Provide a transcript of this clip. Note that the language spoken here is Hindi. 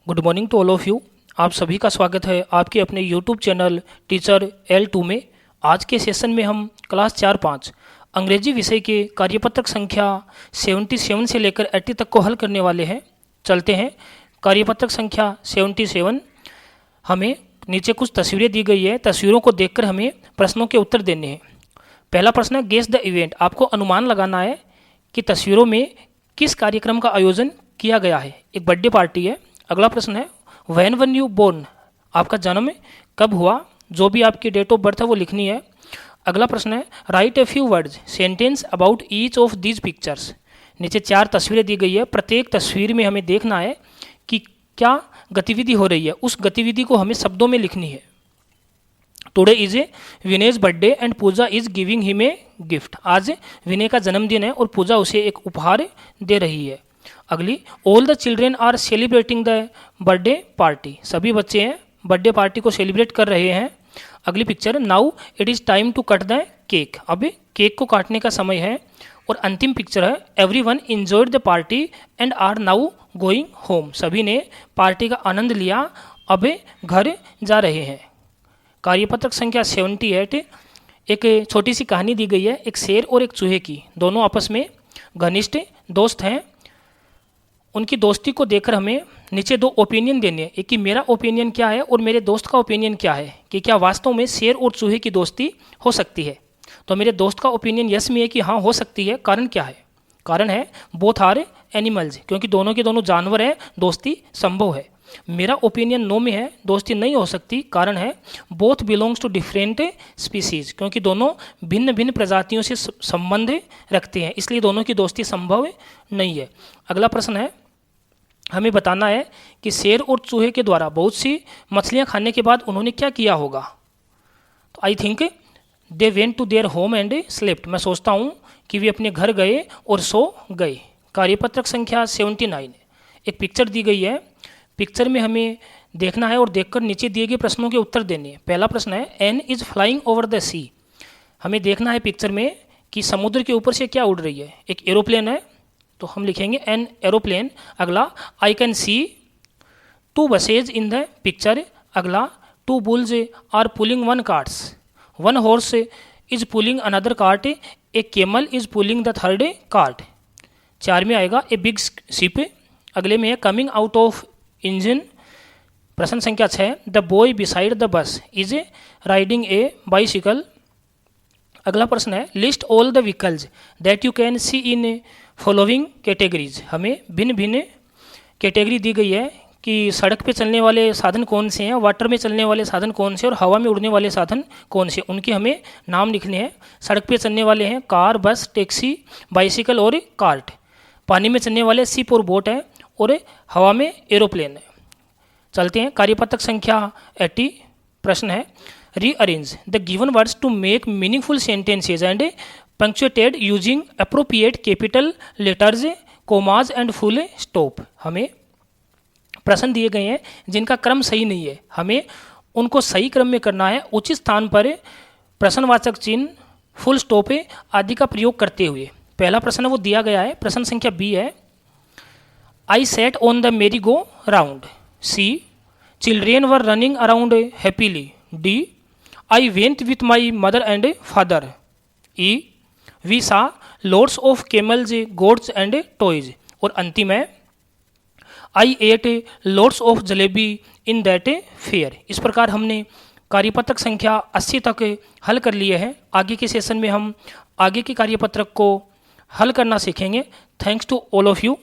Good morning to all of you. आप सभी का स्वागत है आपके अपने यूट्यूब चैनल टीचर L2 में। आज के सेशन में हम क्लास 4-5 अंग्रेजी विषय के कार्यपत्रक संख्या 77 से लेकर 80 तक को हल करने वाले हैं। चलते हैं। कार्यपत्रक संख्या 77। हमें नीचे कुछ तस्वीरें दी गई है, तस्वीरों को देखकर हमें प्रश्नों के उत्तर देने हैं। पहला प्रश्न है गेस द इवेंट। आपको अनुमान लगाना है कि तस्वीरों में किस कार्यक्रम का आयोजन किया गया है। एक बर्थडे पार्टी है। अगला प्रश्न है व्हेन वन यू बोर्न। आपका जन्म कब हुआ, जो भी आपकी डेट ऑफ बर्थ है वो लिखनी है। अगला प्रश्न है right a few words sentence about each of these pictures. नीचे 4 तस्वीरें दी गई है, प्रत्येक तस्वीर में हमें देखना है कि क्या गतिविधि हो रही है, उस गतिविधि को हमें शब्दों में लिखनी है। Today is a Vinay's birthday and Puja is giving him a gift. आज विनय का जन्मदिन है और पूजा उसे एक उपहार दे रही है। अगली all the children are celebrating the birthday party. सभी बच्चे हैं बर्थडे पार्टी को सेलिब्रेट कर रहे हैं। अगली picture now it is time to cut the cake. अब केक को काटने का समय है। और अंतिम पिक्चर है everyone enjoyed the party and are now going home. सभी ने पार्टी का आनंद लिया, अब घर जा रहे हैं। कार्यपत्रक संख्या 78। एक छोटी सी कहानी दी गई है, एक शेर और एक चूहे की। दोनों आपस में घनिष्ठ दोस्त हैं। उनकी दोस्ती को देखकर हमें नीचे 2 ओपिनियन देने हैं, एक कि मेरा ओपिनियन क्या है और मेरे दोस्त का ओपिनियन क्या है, कि क्या वास्तव में शेर और चूहे की दोस्ती हो सकती है। तो मेरे दोस्त का ओपिनियन यस में है कि हाँ हो सकती है। कारण क्या है? कारण है बोथ आर एनिमल्स, क्योंकि दोनों के दोनों जानवर हैं, दोस्ती संभव है। मेरा ओपिनियन नो में है, दोस्ती नहीं हो सकती। कारण है both belongs to different species, क्योंकि दोनों भिन्न भिन्न प्रजातियों से संबंध रखते हैं, इसलिए दोनों की दोस्ती संभव नहीं है। अगला प्रश्न है हमें बताना है कि शेर और चूहे के द्वारा बहुत सी मछलियां खाने के बाद उन्होंने क्या किया होगा। तो I think they went to their home and slept. मैं सोचता हूँ कि वे अपने घर गए और सो गए। कार्यपत्रक संख्या 79। एक पिक्चर दी गई है, पिक्चर में हमें देखना है और देखकर नीचे दिए गए प्रश्नों के उत्तर देने हैं। पहला प्रश्न है Ann is flying over the sea. हमें देखना है पिक्चर में कि समुद्र के ऊपर से क्या उड़ रही है। एक एरोप्लेन है, तो हम लिखेंगे एन एरोप्लेन। अगला I can see 2 buses in the picture. अगला 2 bulls are pulling 1 carts. 1 horse is pulling another cart. A camel is pulling the 3rd cart. 4 में आएगा ए बिग शिप। अगले में है कमिंग आउट ऑफ इंजन। प्रश्न संख्या 6 the boy beside the bus is riding A bicycle. अगला प्रश्न है list all the vehicles that you can see in following categories. हमें भिन्न भिन्न कैटेगरी दी गई है कि सड़क पे चलने वाले साधन कौन से हैं, वाटर में चलने वाले साधन कौन से और हवा में उड़ने वाले साधन कौन से, उनके हमें नाम लिखने हैं। सड़क पे चलने वाले हैं कार, बस, टैक्सी, बाइसिकल और कार्ट। पानी में चलने वाले शिप और बोट हैं और हवा में एरोप्लेन है। चलते हैं। कार्यपत्रक संख्या 80। प्रश्न है rearrange the given words to make meaningful sentences and punctuated using appropriate capital letters, commas and full stop. हमें प्रश्न दिए गए हैं जिनका क्रम सही नहीं है, हमें उनको सही क्रम में करना है। उचित स्थान पर प्रश्नवाचक चिन्ह, फुल स्टॉप आदि का प्रयोग करते हुए। पहला प्रश्न वो दिया गया है, प्रश्न संख्या B है आई set on the merry go round. C children were running around happily. D I went with my mother and father. E we saw lots of camels, goats and toys. और अंतिम है I ate lots of jalebi in that fair. इस प्रकार हमने कार्यपत्रक संख्या 80 तक हल कर लिए हैं। आगे के सेशन में हम आगे के कार्यपत्रक को हल करना सीखेंगे। Thanks to all of you.